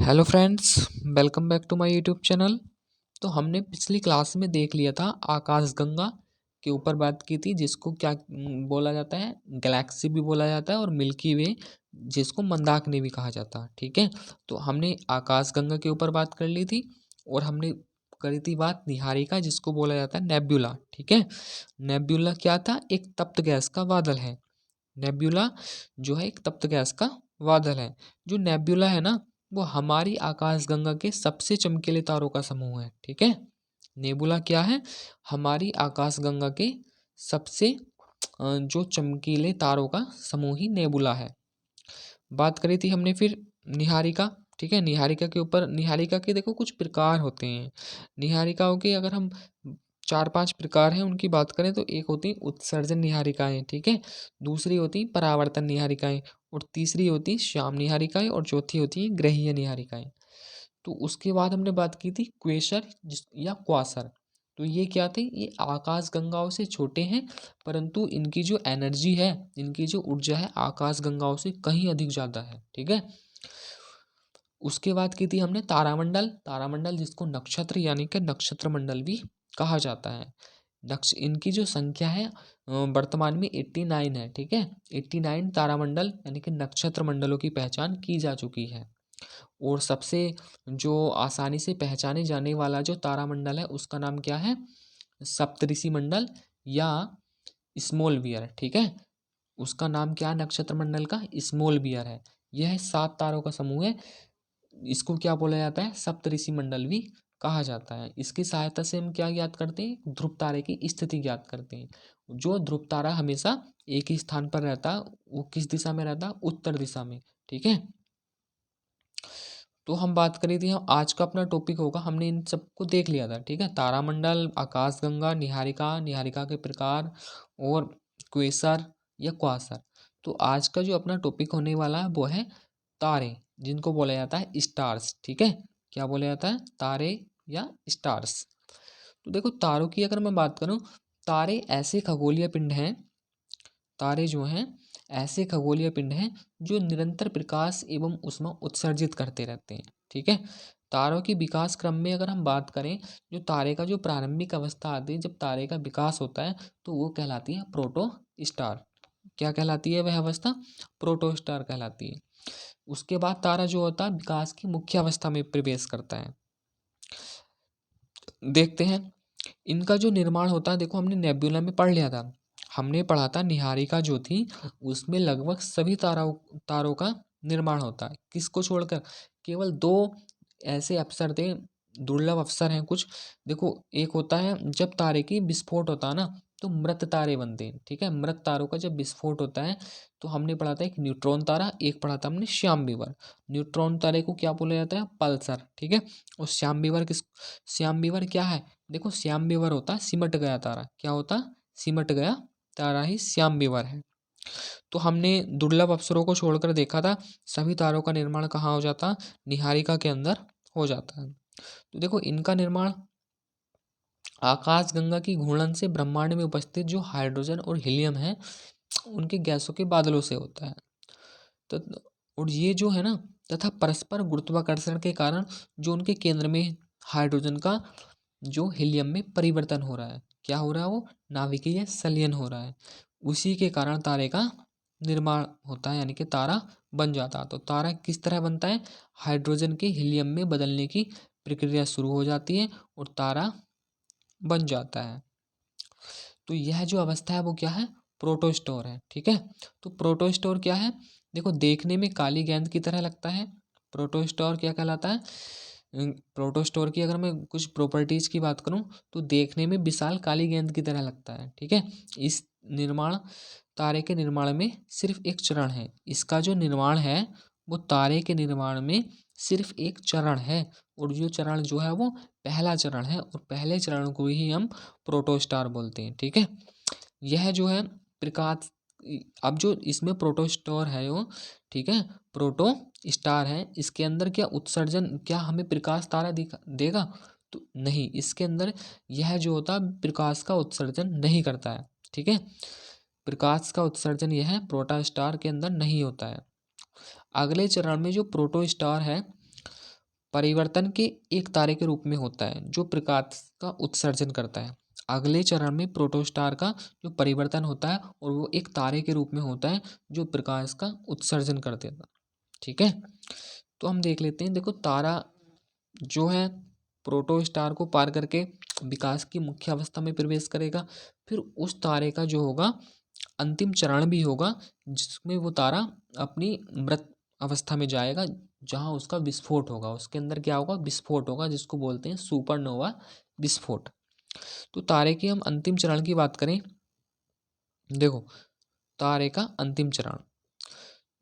Hello friends, welcome back to my YouTube channel. तो हमने पिछली क्लास में देख लिया था आकाशगंगा के ऊपर बात की थी, जिसको क्या बोला जाता है, गैलेक्सी भी बोला जाता है और मिल्की वे जिसको मंदाकिनी भी कहा जाता है। ठीक है, तो हमने आकाशगंगा के ऊपर बात कर ली थी और हमने करी थी बात निहारिका, जिसको बोला जाता है नेब्यूला। ठीक है, नेब्यूला क्या था? एक तप्त गैस का बादल है। नेब्यूला जो है एक तप्त गैस का बादल है। जो नेब्यूला है ना, वो हमारी आकाशगंगा के सबसे चमकीले तारों का समूह है। ठीक है, नेबुला क्या है? हमारी आकाशगंगा के सबसे जो चमकीले तारों का समूह ही नेबुला है। बात करी थी हमने फिर निहारिका। ठीक है, निहारिका के ऊपर, निहारिका के देखो कुछ प्रकार होते हैं। निहारिकाओं के अगर हम 4-5 प्रकार हैं उनकी बात करें, तो एक होती उत्सर्जन निहारिकाएं। ठीक है, दूसरी होती परावर्तन निहारिकाएं, और तीसरी होती श्याम निहारिकाएं, और चौथी होती है ग्रहीय निहारिकाएं। तो उसके बाद हमने बात की थी क्वेसर या क्वासर। तो ये क्या थे? ये आकाश गंगाओं से छोटे हैं, परंतु इनकी जो एनर्जी है, इनकी जो ऊर्जा है, आकाश गंगाओं से कहीं अधिक ज़्यादा है। ठीक है, उसके बाद की थी हमने तारामंडल। तारामंडल जिसको नक्षत्र यानी कि नक्षत्र मंडल भी कहा जाता है। इनकी जो संख्या है वर्तमान में 89 है। ठीक है, 89 तारामंडल यानी कि नक्षत्र मंडलों की पहचान की जा चुकी है। और सबसे जो आसानी से पहचाने जाने वाला जो तारामंडल है, उसका नाम क्या है? सप्तऋषि मंडल या स्मॉल बियर। ठीक है, उसका नाम क्या है नक्षत्र मंडल का? स्मॉल बियर है। यह 7 तारों का समूह है। इसको क्या बोला जाता है? सप्तऋषि मंडल भी कहा जाता है। इसकी सहायता से हम क्या ज्ञात करते हैं? ध्रुव तारे की स्थिति ज्ञात करते हैं। जो ध्रुव तारा हमेशा एक ही स्थान पर रहता है, वो किस दिशा में रहता है? उत्तर दिशा में। ठीक है, तो हम बात करी थी, हम आज का अपना टॉपिक होगा, हमने इन सबको देख लिया था। ठीक है, तारामंडल, आकाशगंगा, निहारिका, निहारिका के प्रकार, और क्वेसर या क्वासर। तो आज का जो अपना टॉपिक होने वाला है वो है तारे, जिनको बोला जाता है स्टार्स। ठीक है, क्या बोला जाता है? तारे या स्टार्स। तो देखो, तारों की अगर मैं बात करूं, तारे ऐसे खगोलीय पिंड हैं, तारे जो हैं ऐसे खगोलीय पिंड हैं जो निरंतर प्रकाश एवं ऊष्मा उत्सर्जित करते रहते हैं। ठीक है, तारों की विकास क्रम में अगर हम बात करें, जो तारे का जो प्रारंभिक अवस्था आती है, जब तारे का विकास होता है, तो वो कहलाती है प्रोटो स्टार। क्या कहलाती है वह अवस्था? प्रोटो स्टार कहलाती है। उसके बाद तारा जो होता है विकास की मुख्य अवस्था में प्रवेश करता है। देखते हैं इनका जो निर्माण होता है। देखो, हमने नेब्यूला में पढ़ लिया था, हमने पढ़ा था निहारिका जो थी, उसमें लगभग सभी तारों का निर्माण होता है। किसको छोड़कर? केवल 2 ऐसे अवसर थे, दुर्लभ अवसर हैं कुछ। देखो, एक होता है जब तारे की विस्फोट होता है ना, तो मृत तारे बनते हैं। ठीक है, मृत तारों का जब विस्फोट होता है, तो हमने पढ़ा था एक न्यूट्रॉन तारा, एक पढ़ा था हमने श्याम बीवर। न्यूट्रॉन तारे को क्या बोला जाता है? पल्सर। ठीक है, और श्याम बीवर श्याम बीवर क्या है? देखो, श्याम बीवर होता है सिमट गया तारा। क्या होता? सिमट गया तारा ही श्याम बीवर है। तो हमने दुर्लभ अवसरों को छोड़कर देखा था, सभी तारों का निर्माण कहाँ हो जाता? निहारिका के अंदर हो जाता है। तो देखो, इनका निर्माण आकाशगंगा की घूर्णन से ब्रह्मांड में उपस्थित जो हाइड्रोजन और हीलियम है, उनके गैसों के बादलों से होता है। तो और ये जो है ना, तथा परस्पर गुरुत्वाकर्षण के कारण जो उनके केंद्र में हाइड्रोजन का जो हीलियम में परिवर्तन हो रहा है, क्या हो रहा है? वो नाभिकीय संलयन हो रहा है। उसी के कारण तारे का निर्माण होता है, यानी कि तारा बन जाता है। तो तारा किस तरह बनता है? हाइड्रोजन के हीलियम में बदलने की प्रक्रिया शुरू हो जाती है और तारा बन जाता है। तो यह जो अवस्था है वो क्या है? प्रोटोस्टोर है। ठीक है, तो प्रोटोस्टोर क्या है? देखो, देखने में काली गेंद की तरह लगता है। प्रोटोस्टोर क्या कहलाता है? प्रोटोस्टोर की अगर मैं कुछ प्रॉपर्टीज की बात करूं, तो देखने में विशाल काली गेंद की तरह लगता है। ठीक है, इस निर्माण तारे के निर्माण में सिर्फ एक चरण है। इसका जो निर्माण है वो तारे के निर्माण में सिर्फ एक चरण है, और जो चरण जो है वो पहला चरण है, और पहले चरण को ही हम प्रोटोस्टार बोलते हैं। ठीक है, यह जो है प्रकाश, अब जो इसमें प्रोटोस्टार है वो, ठीक है, प्रोटो स्टार है, इसके अंदर क्या उत्सर्जन, क्या हमें प्रकाश तारा देगा? तो नहीं, इसके अंदर यह जो होता है प्रकाश का उत्सर्जन नहीं करता है। ठीक है, प्रकाश का उत्सर्जन यह प्रोटोस्टार के अंदर नहीं होता है। अगले चरण में जो प्रोटोस्टार है, परिवर्तन के एक तारे के रूप में होता है जो प्रकाश का उत्सर्जन करता है। अगले चरण में प्रोटोस्टार का जो परिवर्तन होता है और वो एक तारे के रूप में होता है जो प्रकाश का उत्सर्जन कर देता है। ठीक है, तो हम देख लेते हैं। देखो, तारा जो है प्रोटोस्टार को पार करके विकास की मुख्य अवस्था में प्रवेश करेगा। फिर उस तारे का जो होगा अंतिम चरण भी होगा जिसमें वो तारा अपनी मृत अवस्था में जाएगा, जहां उसका विस्फोट होगा। उसके अंदर क्या होगा? विस्फोट होगा, जिसको बोलते हैं सुपरनोवा विस्फोट। तो तारे की हम अंतिम चरण की बात करें, देखो तारे का अंतिम चरण,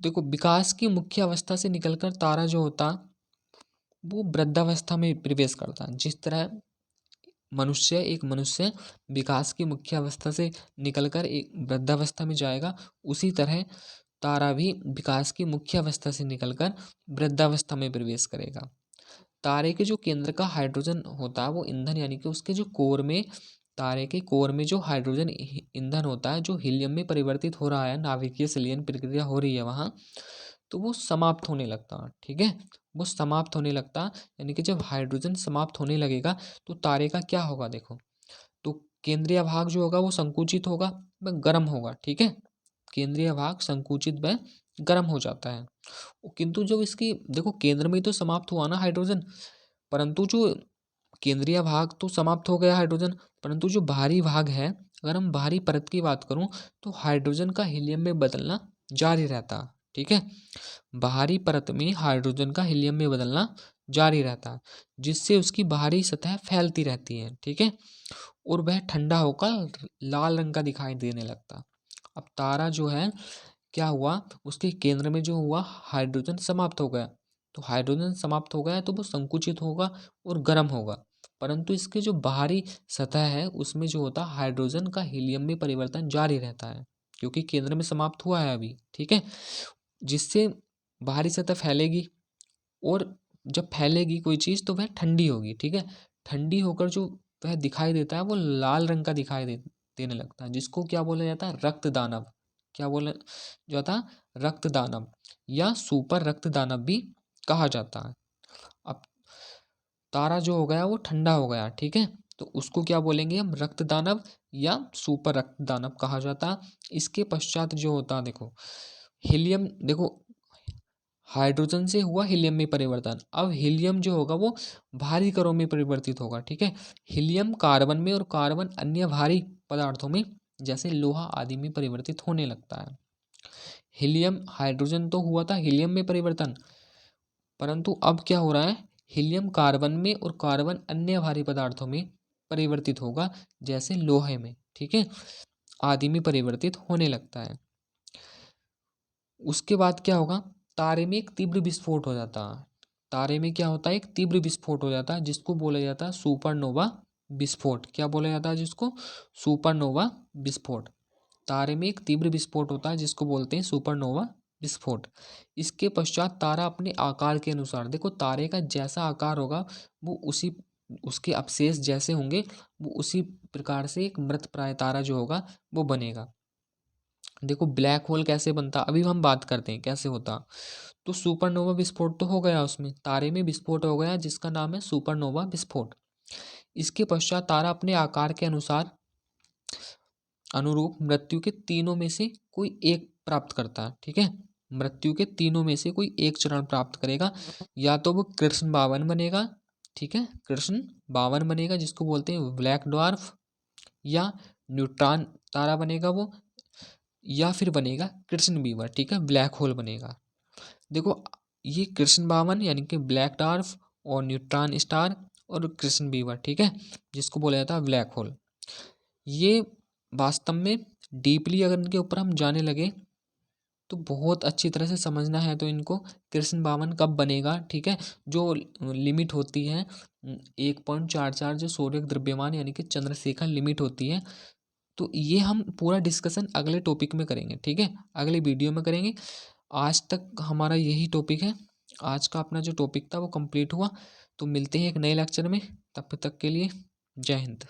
देखो विकास की मुख्य अवस्था से निकलकर तारा जो होता वो वृद्धावस्था में प्रवेश करता है। जिस तरह एक मनुष्य विकास की मुख्य अवस्था से निकलकर एक वृद्धावस्था में जाएगा, उसी तरह तारा भी विकास की मुख्य अवस्था से निकलकर वृद्धावस्था में प्रवेश करेगा। तारे के जो केंद्र का हाइड्रोजन होता है वो ईंधन, यानी कि उसके जो कोर में, तारे के कोर में जो हाइड्रोजन ईंधन होता है जो हीलियम में परिवर्तित हो रहा है, नाभिकीय संलीयन प्रक्रिया हो रही है वहाँ, तो वो समाप्त होने लगता है। ठीक है, वो समाप्त होने लगता, यानी कि जब हाइड्रोजन समाप्त होने लगेगा तो तारे का क्या होगा? देखो, तो केंद्रीय भाग जो होगा वो संकुचित होगा व गर्म होगा। ठीक है, केंद्रीय भाग संकुचित व गर्म हो जाता है। किंतु जब इसकी देखो केंद्र में तो समाप्त हुआ ना हाइड्रोजन, परंतु जो केंद्रीय भाग तो समाप्त हो गया हाइड्रोजन, परंतु जो बाहरी भाग है, अगर हम बाहरी परत की बात करूं तो हाइड्रोजन का हीलियम में बदलना जारी रहता। ठीक है, बाहरी परत में हाइड्रोजन का हीलियम में बदलना जारी रहता है, जिससे उसकी बाहरी सतह फैलती रहती है। ठीक है, और वह ठंडा होकर लाल रंग का दिखाई देने लगता। अब तारा जो है क्या हुआ, उसके केंद्र में जो हुआ हाइड्रोजन समाप्त हो गया, तो हाइड्रोजन समाप्त हो गया तो वो संकुचित होगा और गर्म होगा, परंतु इसके जो बाहरी सतह है उसमें जो होता है हाइड्रोजन का हीलियम में परिवर्तन जारी रहता है, क्योंकि केंद्र में समाप्त हुआ है अभी। ठीक है, जिससे बाहरी सतह फैलेगी, और जब फैलेगी कोई चीज़ तो वह ठंडी होगी। ठीक है, ठंडी होकर जो वह दिखाई देता है वो लाल रंग का देने लगता है, जिसको क्या बोला जाता है? रक्त दानव। क्या बोला जाता है? रक्त दानव या सुपर रक्त दानव भी कहा जाता है। अब तारा जो हो गया वो ठंडा हो गया। ठीक है, तो उसको क्या बोलेंगे हम? रक्त दानव या सुपर रक्त दानव कहा जाता है। इसके पश्चात जो होता है, देखो हीलियम, देखो हाइड्रोजन से हुआ हीलियम में परिवर्तन। अब हीलियम जो होगा वो भारी कणों में परिवर्तित होगा। ठीक है, हीलियम कार्बन में और कार्बन अन्य भारी पदार्थों में जैसे लोहा आदि में परिवर्तित होने लगता है। हीलियम, हाइड्रोजन तो हुआ था हीलियम में परिवर्तन, परंतु अब क्या हो रहा है? हीलियम कार्बन में और कार्बन अन्य भारी पदार्थों में परिवर्तित होगा, जैसे लोहे में। ठीक है, आदि में परिवर्तित होने लगता है। उसके बाद क्या होगा? तारे में एक तीव्र विस्फोट हो जाता है। तारे में क्या होता है? एक तीव्र विस्फोट हो जाता है, जिसको बोला जाता है सुपरनोवा विस्फोट। क्या बोला जाता है जिसको? सुपरनोवा विस्फोट। तारे में एक तीव्र विस्फोट होता है जिसको बोलते हैं सुपरनोवा विस्फोट। इसके पश्चात तारा अपने आकार के अनुसार, देखो तारे का जैसा आकार होगा वो उसी, उसके अवशेष जैसे होंगे वो उसी प्रकार से एक मृत प्राय तारा जो होगा वो बनेगा। देखो ब्लैक होल कैसे बनता, अभी हम बात करते हैं कैसे होता। तो सुपरनोवा विस्फोट तो हो गया, उसमें तारे में विस्फोट हो गया जिसका नाम है सुपरनोवा विस्फोट। इसके पश्चात तारा अपने आकार के अनुसार अनुरूप मृत्यु के तीनों में से कोई एक प्राप्त करता है। ठीक है, मृत्यु के तीनों में से कोई एक चरण प्राप्त करेगा, या तो वो कृष्ण बावन बनेगा। ठीक है, कृष्ण बावन बनेगा जिसको बोलते हैं ब्लैक ड्वार्फ, या न्यूट्रॉन तारा बनेगा वो, या फिर बनेगा कृष्ण बीवर। ठीक है, ब्लैक होल बनेगा। देखो ये कृष्ण बावन यानी कि ब्लैक डार्फ और न्यूट्रॉन स्टार और कृष्ण बीवर, ठीक है, जिसको बोला जाता है ब्लैक होल, ये वास्तव में डीपली अगर इनके ऊपर हम जाने लगे तो बहुत अच्छी तरह से समझना है। तो इनको कृष्ण बावन कब बनेगा, ठीक है, जो लिमिट होती है 1.44 जो सूर्य द्रव्यमान यानी कि चंद्रशेखर लिमिट होती है, तो ये हम पूरा डिस्कशन अगले टॉपिक में करेंगे। ठीक है, अगले वीडियो में करेंगे। आज तक हमारा यही टॉपिक है, आज का अपना जो टॉपिक था वो कंप्लीट हुआ। तो मिलते हैं एक नए लेक्चर में, तब तक के लिए जय हिंद।